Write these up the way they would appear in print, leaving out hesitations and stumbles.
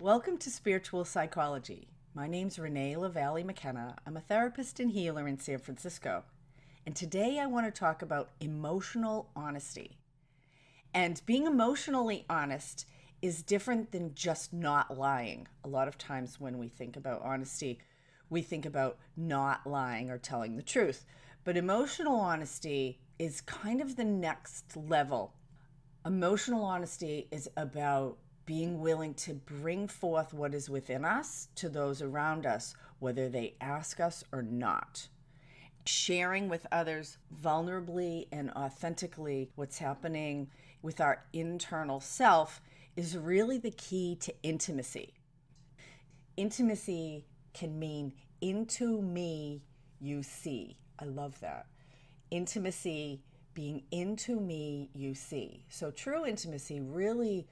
Welcome to Spiritual Psychology. My name's Renee McKenna. I'm a therapist and healer in San Francisco. And today I want to talk about emotional honesty. And being emotionally honest is different than just not lying. A lot of times when we think about honesty, we think about not lying or telling the truth. But emotional honesty is kind of the next level. Emotional honesty is about being willing to bring forth what is within us to those around us, whether they ask us or not. Sharing with others vulnerably and authentically what's happening with our internal self is really the key to intimacy. Intimacy can mean into me you see. I love that. Intimacy being into me you see. So true intimacy really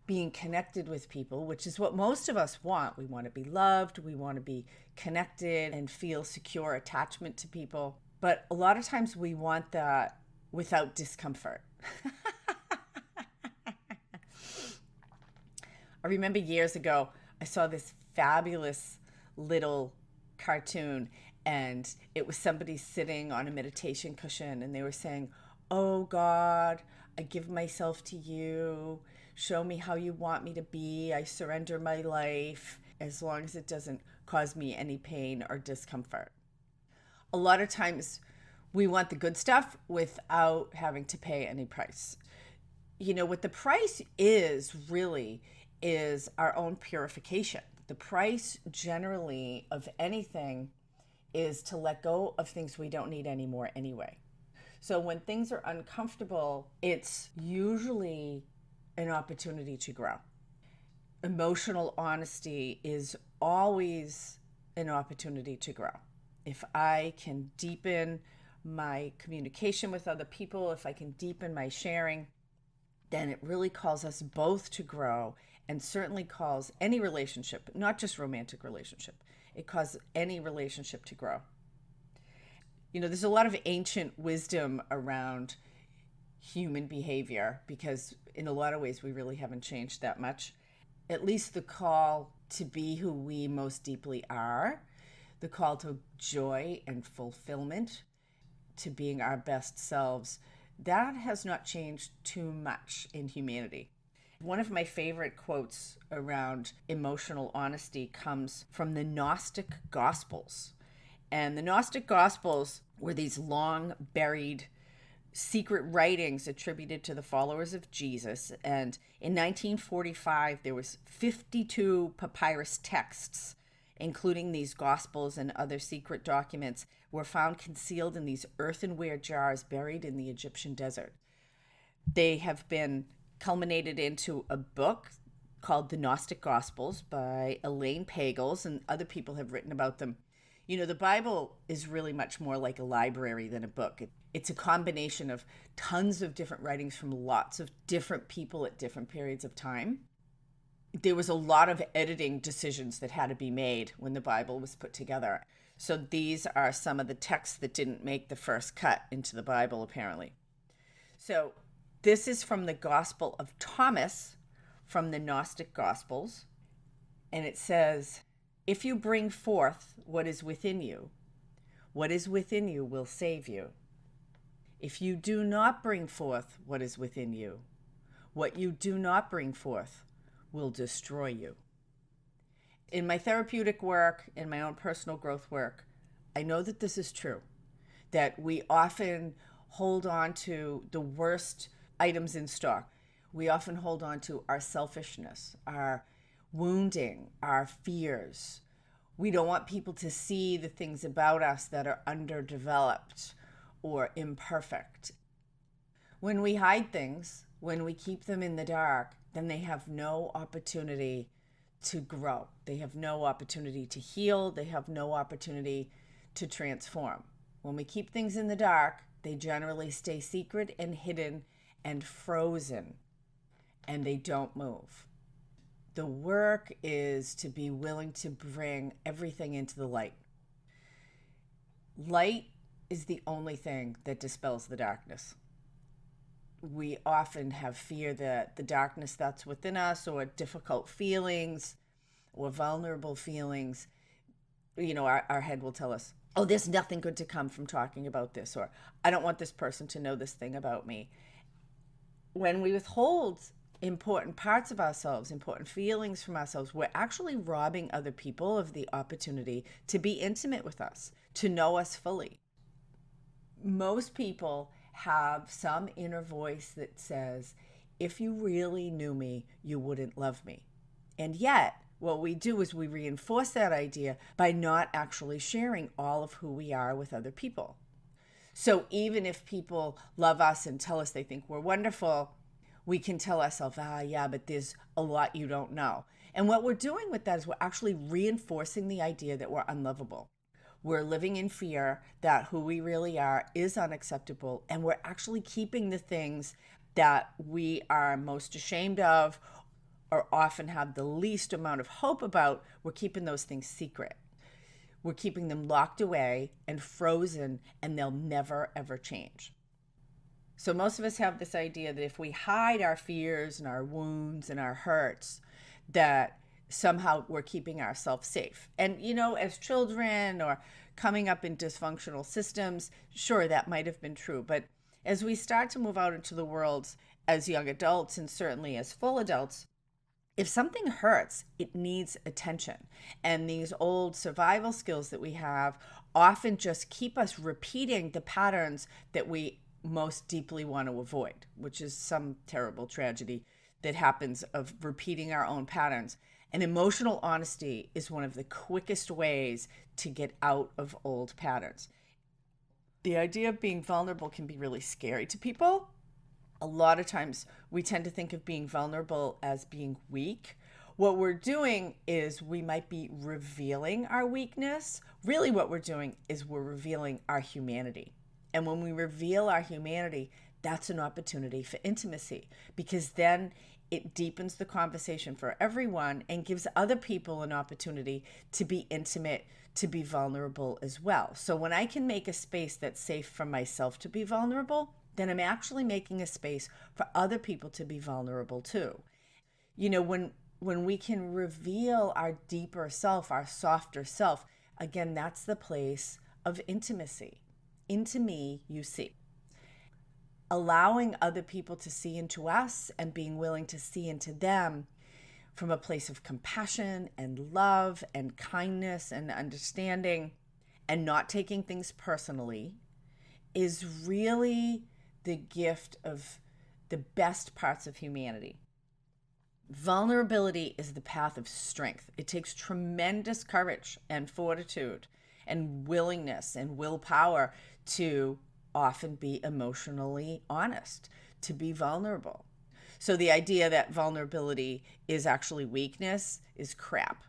being connected with people, which is what most of us want. We want to be loved, we want to be connected and feel secure attachment to people. But a lot of times we want that without discomfort. I remember years ago, I saw this fabulous little cartoon, and it was somebody sitting on a meditation cushion, and they were saying, "Oh God, I give myself to you. Show me how you want me to be. I surrender my life as long as it doesn't cause me any pain or discomfort." A lot of times we want the good stuff without having to pay any price. You know, what the price is really is our own purification. The price generally of anything is to let go of things we don't need anymore anyway. So when things are uncomfortable, it's usually an opportunity to grow. Emotional honesty is always an opportunity to grow. If I can deepen my communication with other people, if I can deepen my sharing, then it really calls us both to grow, and certainly calls any relationship, not just romantic relationship, it calls any relationship to grow. You know, there's a lot of ancient wisdom around human behavior because in a lot of ways we really haven't changed that much. At least the call to be who we most deeply are, the call to joy and fulfillment, to being our best selves, that has not changed too much in humanity. One of my favorite quotes around emotional honesty comes from the Gnostic Gospels. And the Gnostic Gospels were these long buried secret writings attributed to the followers of Jesus. And in 1945, there was 52 papyrus texts, including these Gospels and other secret documents, were found concealed in these earthenware jars buried in the Egyptian desert. They have been culminated into a book called the Gnostic Gospels by Elaine Pagels, and other people have written about them. You know, the Bible is really much more like a library than a book. It's a combination of tons of different writings from lots of different people at different periods of time. There was a lot of editing decisions that had to be made when the Bible was put together. So these are some of the texts that didn't make the first cut into the Bible, apparently. So this is from the Gospel of Thomas from the Gnostic Gospels. And it says, "If you bring forth what is within you will save you. If you do not bring forth what is within you, what you do not bring forth will destroy you." In my therapeutic work, in my own personal growth work, I know that this is true, that we often hold on to the worst items in stock. We often hold on to our selfishness, our wounding, our fears. We don't want people to see the things about us that are underdeveloped or imperfect. When we hide things, when we keep them in the dark, then they have no opportunity to grow. They have no opportunity to heal. They have no opportunity to transform. When we keep things in the dark, they generally stay secret and hidden and frozen, and they don't move. The work is to be willing to bring everything into the light. Light is the only thing that dispels the darkness. We often have fear that the darkness that's within us or difficult feelings or vulnerable feelings, our head will tell us, oh, there's nothing good to come from talking about this, or I don't want this person to know this thing about me. When we withhold important parts of ourselves, important feelings from ourselves, we're actually robbing other people of the opportunity to be intimate with us, to know us fully. Most people have some inner voice that says, if you really knew me, you wouldn't love me. And yet, what we do is we reinforce that idea by not actually sharing all of who we are with other people. So even if people love us and tell us they think we're wonderful, we can tell ourselves, yeah, but there's a lot you don't know. And what we're doing with that is we're actually reinforcing the idea that we're unlovable. We're living in fear that who we really are is unacceptable, and we're actually keeping the things that we are most ashamed of or often have the least amount of hope about. We're keeping those things secret. We're keeping them locked away and frozen, and they'll never, ever change. So most of us have this idea that if we hide our fears and our wounds and our hurts, that somehow we're keeping ourselves safe. And, as children or coming up in dysfunctional systems, sure, that might have been true. But as we start to move out into the world as young adults, and certainly as full adults, if something hurts, it needs attention. And these old survival skills that we have often just keep us repeating the patterns that we most deeply want to avoid, which is some terrible tragedy that happens of repeating our own patterns. And emotional honesty is one of the quickest ways to get out of old patterns. The idea of being vulnerable can be really scary to people. A lot of times we tend to think of being vulnerable as being weak. What we're doing is we might be revealing our weakness. Really what we're doing is we're revealing our humanity. And when we reveal our humanity, that's an opportunity for intimacy, because then it deepens the conversation for everyone and gives other people an opportunity to be intimate, to be vulnerable as well. So when I can make a space that's safe for myself to be vulnerable, then I'm actually making a space for other people to be vulnerable too. When we can reveal our deeper self, our softer self, again, that's the place of intimacy. Into me, you see. Allowing other people to see into us and being willing to see into them from a place of compassion and love and kindness and understanding, and not taking things personally, is really the gift of the best parts of humanity. Vulnerability is the path of strength. It takes tremendous courage and fortitude and willingness and willpower to often be emotionally honest, to be vulnerable. So the idea that vulnerability is actually weakness is crap.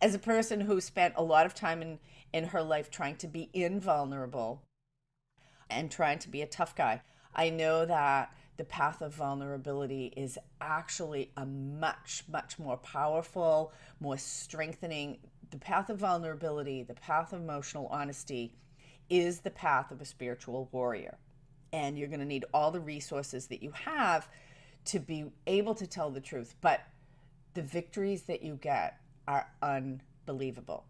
As a person who spent a lot of time in her life trying to be invulnerable and trying to be a tough guy, I know that the path of vulnerability is actually a much, much more powerful, more strengthening. The path of vulnerability, the path of emotional honesty, is the path of a spiritual warrior. And you're going to need all the resources that you have to be able to tell the truth. But the victories that you get are unbelievable.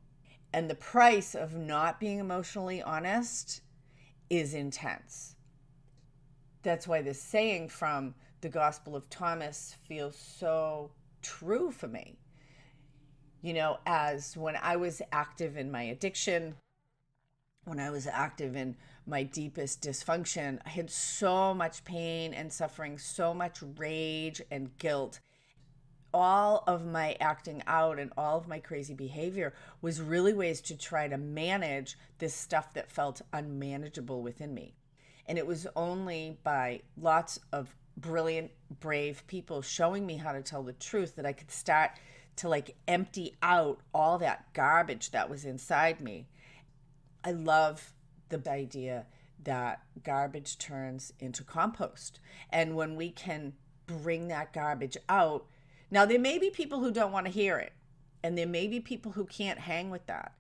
And the price of not being emotionally honest is intense. That's why this saying from the Gospel of Thomas feels so true for me. As when I was active in my addiction, when I was active in my deepest dysfunction, I had so much pain and suffering, so much rage and guilt. All of my acting out and all of my crazy behavior was really ways to try to manage this stuff that felt unmanageable within me. And it was only by lots of brilliant, brave people showing me how to tell the truth that I could start to empty out all that garbage that was inside me. I love the idea that garbage turns into compost. And when we can bring that garbage out, now there may be people who don't want to hear it, and there may be people who can't hang with that.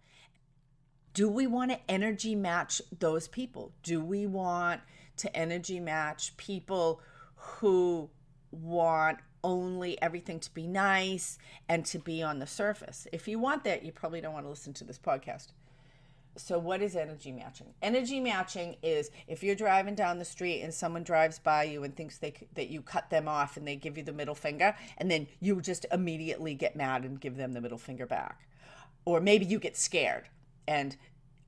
Do we want to energy match those people? Do we want to energy match people who want only everything to be nice and to be on the surface. If you want that, you probably don't want to listen to this podcast. So what is energy matching? Energy matching is if you're driving down the street and someone drives by you and thinks that you cut them off and they give you the middle finger, and then you just immediately get mad and give them the middle finger back. Or maybe you get scared, and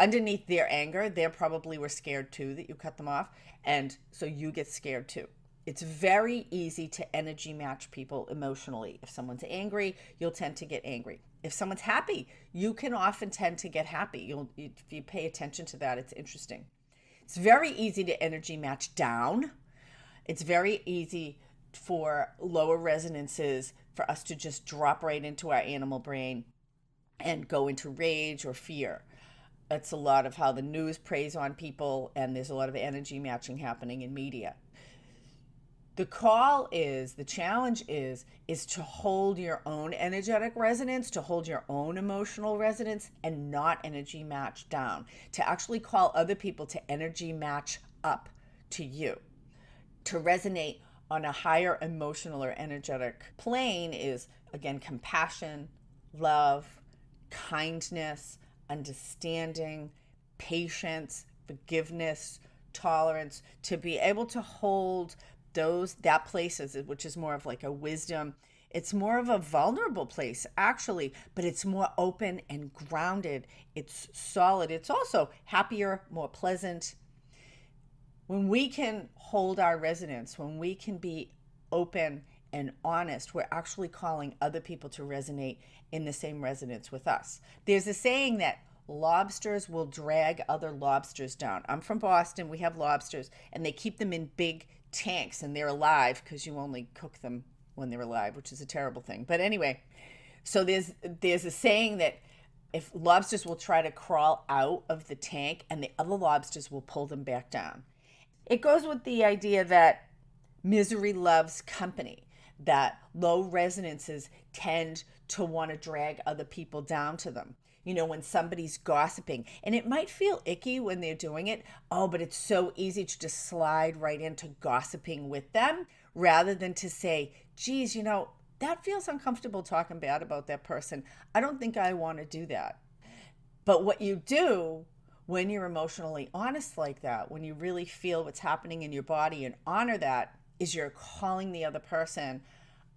underneath their anger, they probably were scared too that you cut them off, and so you get scared too. It's very easy to energy match people emotionally. If someone's angry, you'll tend to get angry. If someone's happy, you can often tend to get happy. If you pay attention to that, it's interesting. It's very easy to energy match down. It's very easy for lower resonances for us to just drop right into our animal brain and go into rage or fear. That's a lot of how the news preys on people, and there's a lot of energy matching happening in media. The challenge is to hold your own energetic resonance, to hold your own emotional resonance, and not energy match down. To actually call other people to energy match up to you. To resonate on a higher emotional or energetic plane is, again, compassion, love, kindness, understanding, patience, forgiveness, tolerance. To be able to hold that places, which is more of like a wisdom. It's more of a vulnerable place, actually, but it's more open and grounded. It's solid. It's also happier, more pleasant. When we can hold our resonance, when we can be open and honest, we're actually calling other people to resonate in the same resonance with us. There's a saying that lobsters will drag other lobsters down. I'm from Boston. We have lobsters, and they keep them in big tanks, and they're alive because you only cook them when they're alive, which is a terrible thing. But anyway, so there's a saying that if lobsters will try to crawl out of the tank, and the other lobsters will pull them back down. It goes with the idea that misery loves company, that low resonances tend to want to drag other people down to them. You know, when somebody's gossiping, and it might feel icky when they're doing it, but it's so easy to just slide right into gossiping with them rather than to say, geez, that feels uncomfortable talking bad about that person. I don't think I want to do that. But what you do when you're emotionally honest like that, when you really feel what's happening in your body and honor that, is you're calling the other person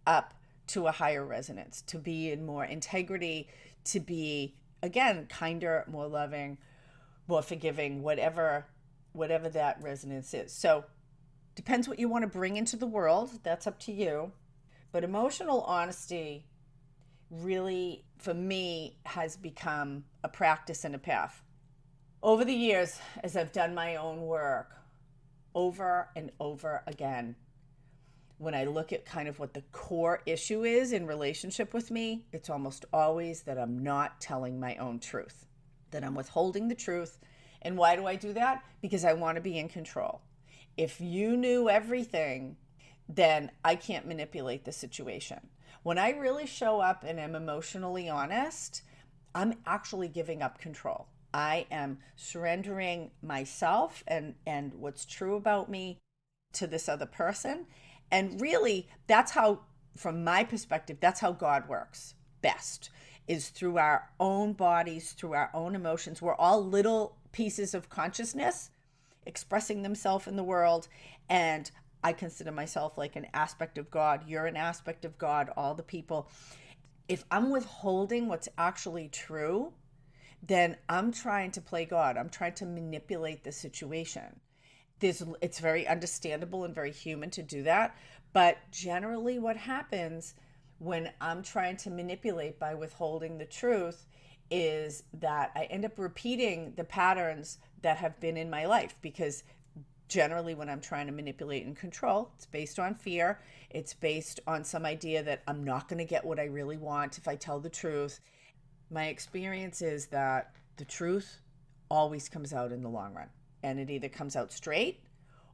up to a higher resonance, to be in more integrity, to be, again, kinder, more loving, more forgiving, whatever that resonance is. So depends what you want to bring into the world. That's up to you. But emotional honesty really, for me, has become a practice and a path. Over the years, as I've done my own work, over and over again, when I look at kind of what the core issue is in relationship with me, it's almost always that I'm not telling my own truth, that I'm withholding the truth. And why do I do that? Because I want to be in control. If you knew everything, then I can't manipulate the situation. When I really show up and am emotionally honest, I'm actually giving up control. I am surrendering myself and what's true about me to this other person. And really, that's how, from my perspective, that's how God works best, is through our own bodies, through our own emotions. We're all little pieces of consciousness expressing themselves in the world. And I consider myself like an aspect of God. You're an aspect of God, all the people. If I'm withholding what's actually true, then I'm trying to play God. I'm trying to manipulate the situation. It's very understandable and very human to do that. But generally what happens when I'm trying to manipulate by withholding the truth is that I end up repeating the patterns that have been in my life, because generally when I'm trying to manipulate and control, it's based on fear. It's based on some idea that I'm not going to get what I really want if I tell the truth. My experience is that the truth always comes out in the long run. And it either comes out straight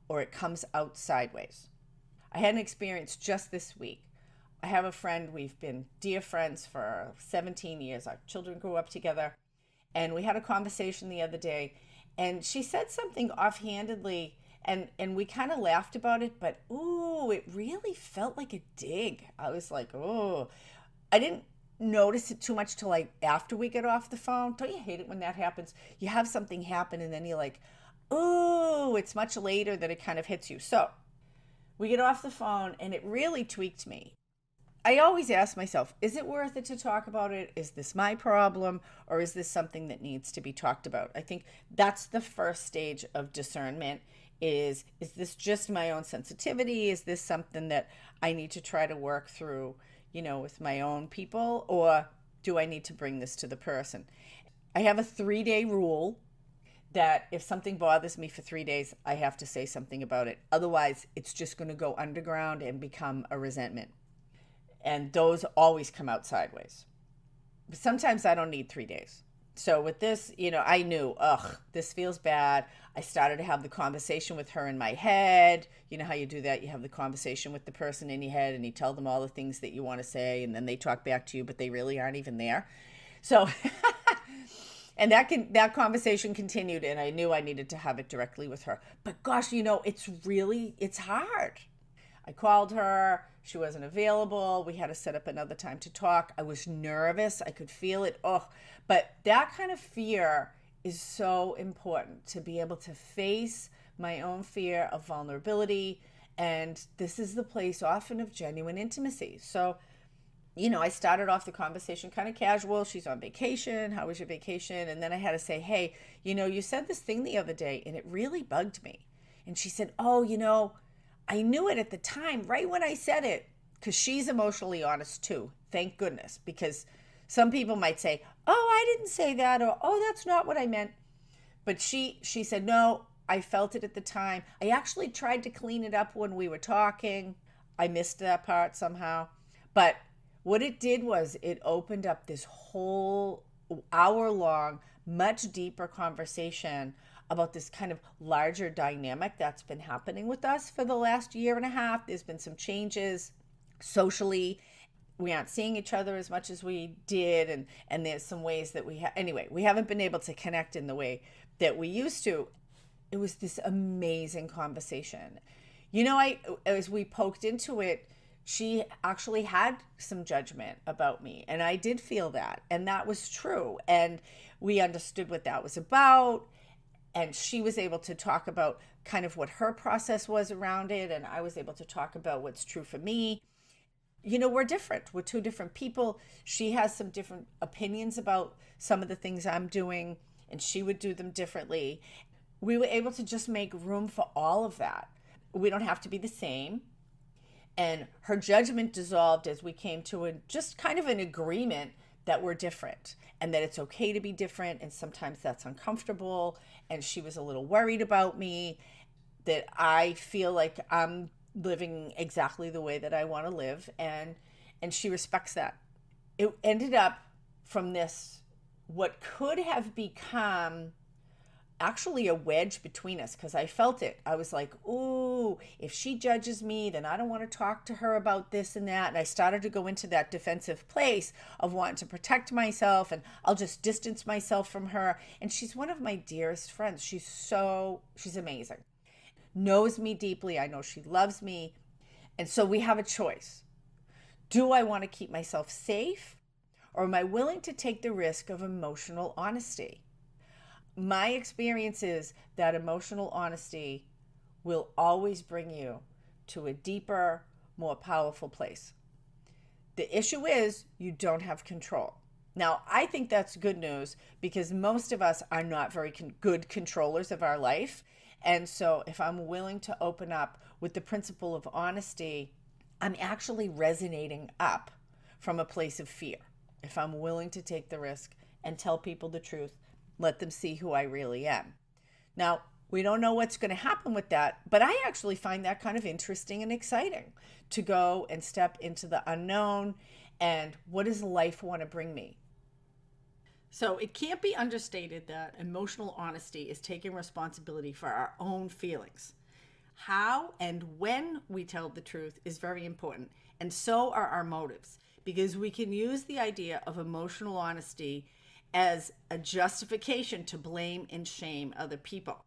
or it comes out sideways. I had an experience just this week. I have a friend, we've been dear friends for 17 years. Our children grew up together. And we had a conversation the other day. And she said something offhandedly. And we kind of laughed about it, but ooh, it really felt like a dig. I was like, oh, I didn't notice it too much till like after we get off the phone. Don't you hate it when that happens? You have something happen and then you're like, oh, it's much later that it kind of hits you. So we get off the phone and it really tweaked me. I always ask myself, is it worth it to talk about it? Is this my problem, or is this something that needs to be talked about? I think that's the first stage of discernment. Is this just my own sensitivity? Is this something that I need to try to work through, with my own people, or do I need to bring this to the person? I have a 3-day rule that if something bothers me for 3 days, I have to say something about it. Otherwise, it's just going to go underground and become a resentment. And those always come out sideways. But sometimes I don't need 3 days. So with this, I knew, this feels bad. I started to have the conversation with her in my head. You know how you do that? You have the conversation with the person in your head and you tell them all the things that you want to say, and then they talk back to you, but they really aren't even there. So, and that conversation continued, and I knew I needed to have it directly with her. But gosh, it's hard. I called her. She wasn't available. We had to set up another time to talk. I was nervous. I could feel it. But that kind of fear is so important, to be able to face my own fear of vulnerability. And this is the place often of genuine intimacy. So, I started off the conversation kind of casual. She's on vacation. How was your vacation? And then I had to say, hey, you said this thing the other day and it really bugged me. And she said, oh, I knew it at the time, right when I said it, because she's emotionally honest too. Thank goodness. Because some people might say, oh, I didn't say that, or, oh, that's not what I meant. But she said, no, I felt it at the time. I actually tried to clean it up when we were talking. I missed that part somehow. But what it did was it opened up this whole hour-long, much deeper conversation about this kind of larger dynamic that's been happening with us for the last year and a half. There's been some changes socially. We aren't seeing each other as much as we did, and there's some ways that we haven't been able to connect in the way that we used to. It was this amazing conversation. As we poked into it, she actually had some judgment about me, and I did feel that, and that was true, and we understood what that was about. And she was able to talk about kind of what her process was around it. And I was able to talk about what's true for me. We're different. We're two different people. She has some different opinions about some of the things I'm doing, and she would do them differently. We were able to just make room for all of that. We don't have to be the same. And her judgment dissolved as we came to just kind of an agreement that we're different and that it's okay to be different. And sometimes that's uncomfortable. And she was a little worried about me, that I feel like I'm living exactly the way that I want to live. And she respects that. It ended up from this, what could have become actually a wedge between us, because I felt it. I was like, ooh, if she judges me, then I don't want to talk to her about this and that. And I started to go into that defensive place of wanting to protect myself, and I'll just distance myself from her. And she's one of my dearest friends. She's amazing. Knows me deeply. I know she loves me. And so we have a choice. Do I want to keep myself safe, or am I willing to take the risk of emotional honesty? My experience is that emotional honesty will always bring you to a deeper, more powerful place. The issue is you don't have control. Now, I think that's good news, because most of us are not very good controllers of our life. And so if I'm willing to open up with the principle of honesty, I'm actually resonating up from a place of fear. If I'm willing to take the risk and tell people the truth, let them see who I really am. Now, we don't know what's going to happen with that, but I actually find that kind of interesting and exciting, to go and step into the unknown and what does life want to bring me. So it can't be understated that emotional honesty is taking responsibility for our own feelings. How and when we tell the truth is very important, and so are our motives, because we can use the idea of emotional honesty as a justification to blame and shame other people.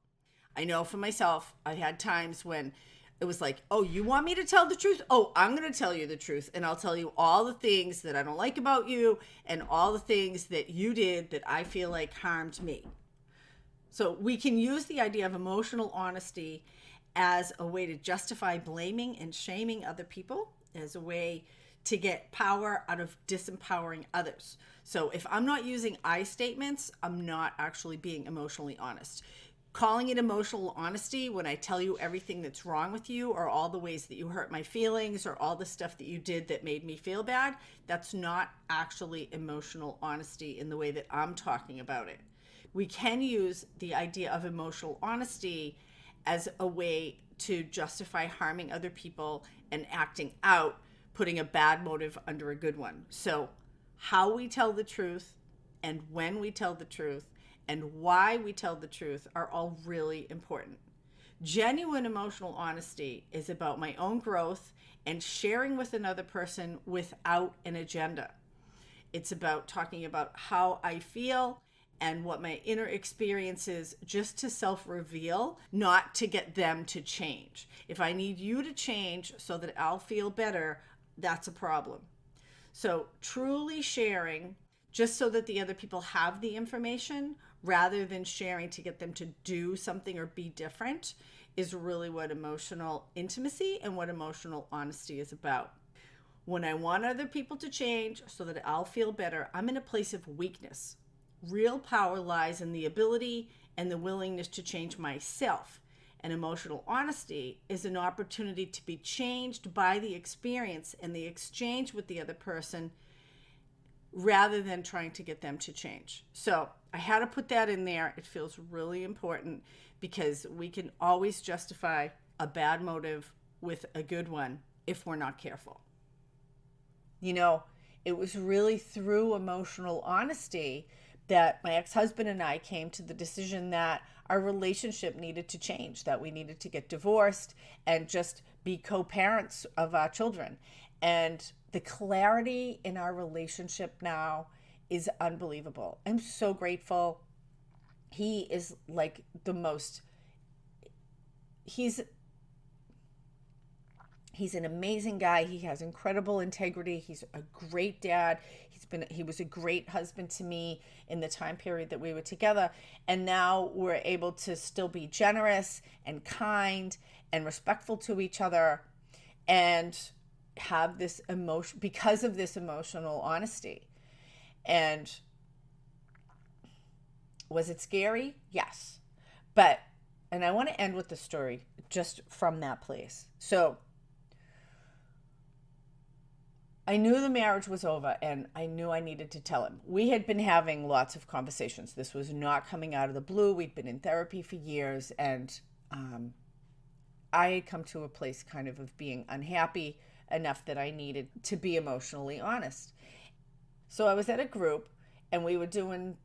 I know for myself, I had times when it was like, oh, you want me to tell the truth? Oh, I'm going to tell you the truth. And I'll tell you all the things that I don't like about you and all the things that you did that I feel like harmed me. So we can use the idea of emotional honesty as a way to justify blaming and shaming other people, as a way to get power out of disempowering others. So if I'm not using I statements, I'm not actually being emotionally honest. Calling it emotional honesty when I tell you everything that's wrong with you, or all the ways that you hurt my feelings, or all the stuff that you did that made me feel bad, that's not actually emotional honesty in the way that I'm talking about it. We can use the idea of emotional honesty as a way to justify harming other people and acting out, putting a bad motive under a good one. So how we tell the truth and when we tell the truth and why we tell the truth are all really important. Genuine emotional honesty is about my own growth and sharing with another person without an agenda. It's about talking about how I feel and what my inner experience is, just to self-reveal, not to get them to change. If I need you to change so that I'll feel better, that's a problem. So truly sharing just so that the other people have the information, rather than sharing to get them to do something or be different, is really what emotional intimacy and what emotional honesty is about. When I want other people to change so that I'll feel better, I'm in a place of weakness. Real power lies in the ability and the willingness to change myself. And emotional honesty is an opportunity to be changed by the experience and the exchange with the other person, rather than trying to get them to change. So I had to put that in there. It feels really important, because we can always justify a bad motive with a good one if we're not careful. You know, it was really through emotional honesty that my ex-husband and I came to the decision that our relationship needed to change, that we needed to get divorced and just be co-parents of our children. And the clarity in our relationship now is unbelievable. I'm so grateful. He is like the most, he's an amazing guy. He has incredible integrity. He's a great dad. He was a great husband to me in the time period that we were together. And now we're able to still be generous and kind and respectful to each other, and have this emotion because of this emotional honesty. And was it scary? Yes. And I want to end with the story just from that place. So I knew the marriage was over, and I knew I needed to tell him. We had been having lots of conversations. This was not coming out of the blue. We'd been in therapy for years, and I had come to a place kind of being unhappy enough that I needed to be emotionally honest. So I was at a group, and we were doing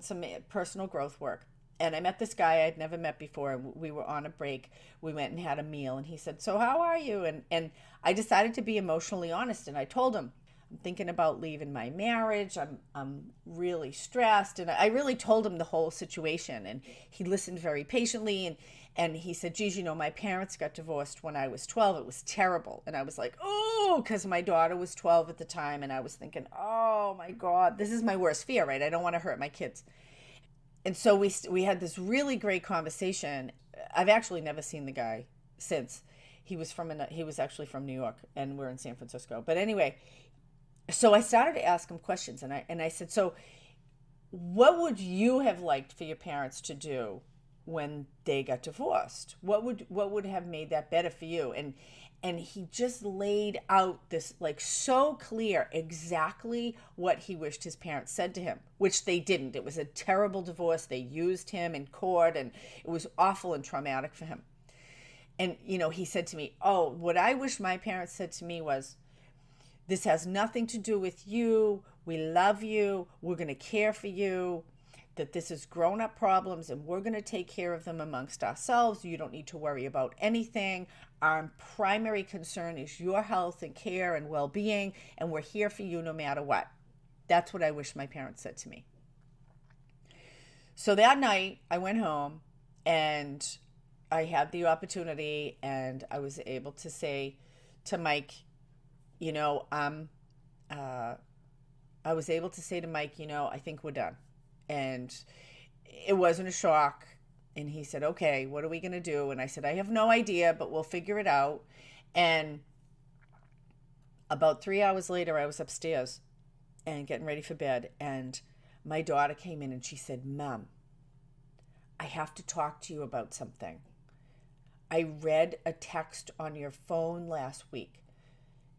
some personal growth work. And I met this guy I'd never met before. We were on a break. We went and had a meal, and he said, "So how are you?" And I decided to be emotionally honest, and I told him, "I'm thinking about leaving my marriage. I'm really stressed." And I really told him the whole situation, and he listened very patiently, and he said, "Geez, you know, my parents got divorced when I was 12. It was terrible." And I was like, "Oh," because my daughter was 12 at the time, and I was thinking, "Oh my God, this is my worst fear, right? I don't want to hurt my kids." And so we had this really great conversation. I've actually never seen the guy since. He was actually from New York, and we're in San Francisco. But anyway, so I started to ask him questions, and I said, "So what would you have liked for your parents to do when they got divorced? What would have made that better for you?" And he just laid out this, like, so clear exactly what he wished his parents said to him, which they didn't. It was a terrible divorce. They used him in court, and it was awful and traumatic for him. And, you know, he said to me, "Oh, what I wish my parents said to me was, this has nothing to do with you. We love you. We're going to care for you. That this is grown-up problems, and we're going to take care of them amongst ourselves. You don't need to worry about anything. Our primary concern is your health and care and well-being, and we're here for you no matter what." That's what I wish my parents said to me. So that night, I went home, And I had the opportunity, and I was able to say to Mike, you know, I was able to say to Mike, I think we're done. And it wasn't a shock. And he said, okay, what are we going to do? And I said, I have no idea, but we'll figure it out. And about 3 hours later, I was upstairs and getting ready for bed. And my daughter came in and she said, Mom, I have to talk to you about something. I read a text on your phone last week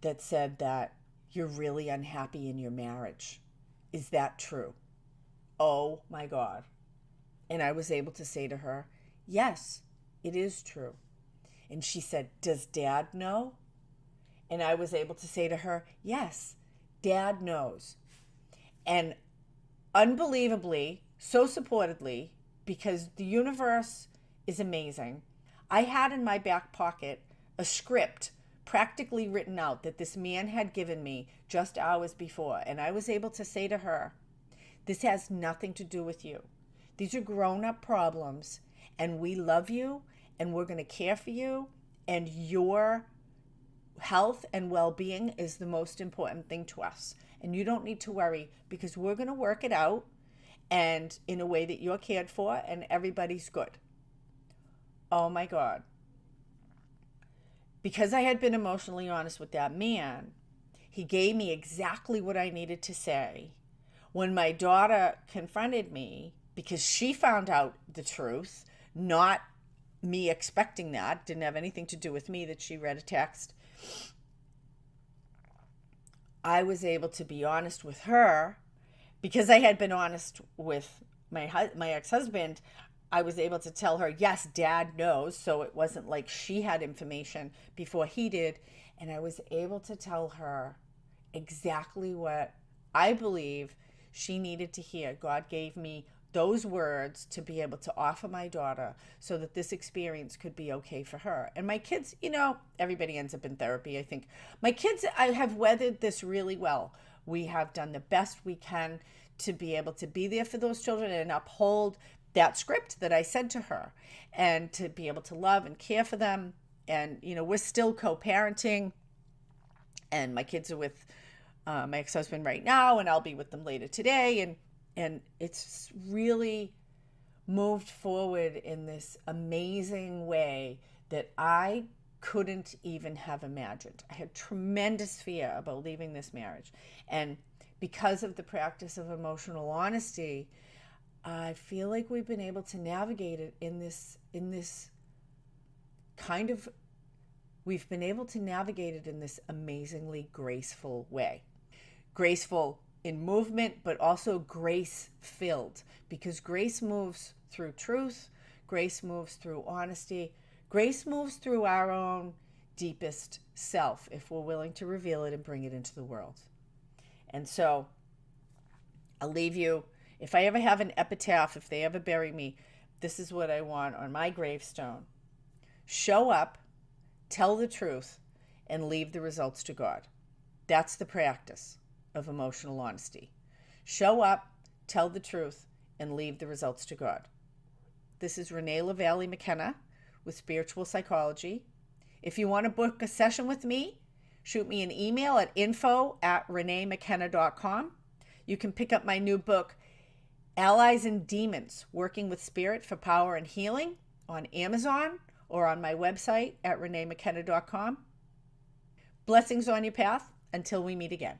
that said that you're really unhappy in your marriage. Is that true? Oh my God. And I was able to say to her, yes, it is true. And she said, does Dad know? And I was able to say to her, yes, Dad knows. And unbelievably, so supportedly, because the universe is amazing, I had in my back pocket a script practically written out that this man had given me just hours before. And I was able to say to her, this has nothing to do with you. These are grown-up problems, and we love you, and we're going to care for you, and your health and well-being is the most important thing to us. And you don't need to worry, because we're going to work it out, and in a way that you're cared for, and everybody's good. Oh my God. Because I had been emotionally honest with that man, he gave me exactly what I needed to say. When my daughter confronted me, because she found out the truth, not me expecting that, didn't have anything to do with me that she read a text, I was able to be honest with her. Because I had been honest with my ex-husband, I was able to tell her, yes, Dad knows. So it wasn't like she had information before he did. And I was able to tell her exactly what I believe she needed to hear. God gave me those words to be able to offer my daughter so that this experience could be okay for her. And my kids, everybody ends up in therapy, I think. My kids, I have weathered this really well. We have done the best we can to be able to be there for those children and uphold that script that I said to her, and to be able to love and care for them. And, we're still co-parenting, and my kids are with my ex-husband right now, and I'll be with them later today. And it's really moved forward in this amazing way that I couldn't even have imagined. I had tremendous fear about leaving this marriage. And because of the practice of emotional honesty, I feel like we've been able to navigate it we've been able to navigate it in this amazingly graceful way. Graceful in movement, but also grace-filled, because grace moves through truth, grace moves through honesty, grace moves through our own deepest self if we're willing to reveal it and bring it into the world. And so I'll leave you. If I ever have an epitaph, if they ever bury me, this is what I want on my gravestone. Show up, tell the truth, and leave the results to God. That's the practice of emotional honesty. Show up, tell the truth, and leave the results to God. This is Renee McKenna with Spiritual Psychology. If you want to book a session with me, shoot me an email at info@reneemckenna.com. You can pick up my new book, Allies and Demons, Working with Spirit for Power and Healing, on Amazon or on my website at reneemckenna.com. Blessings on your path until we meet again.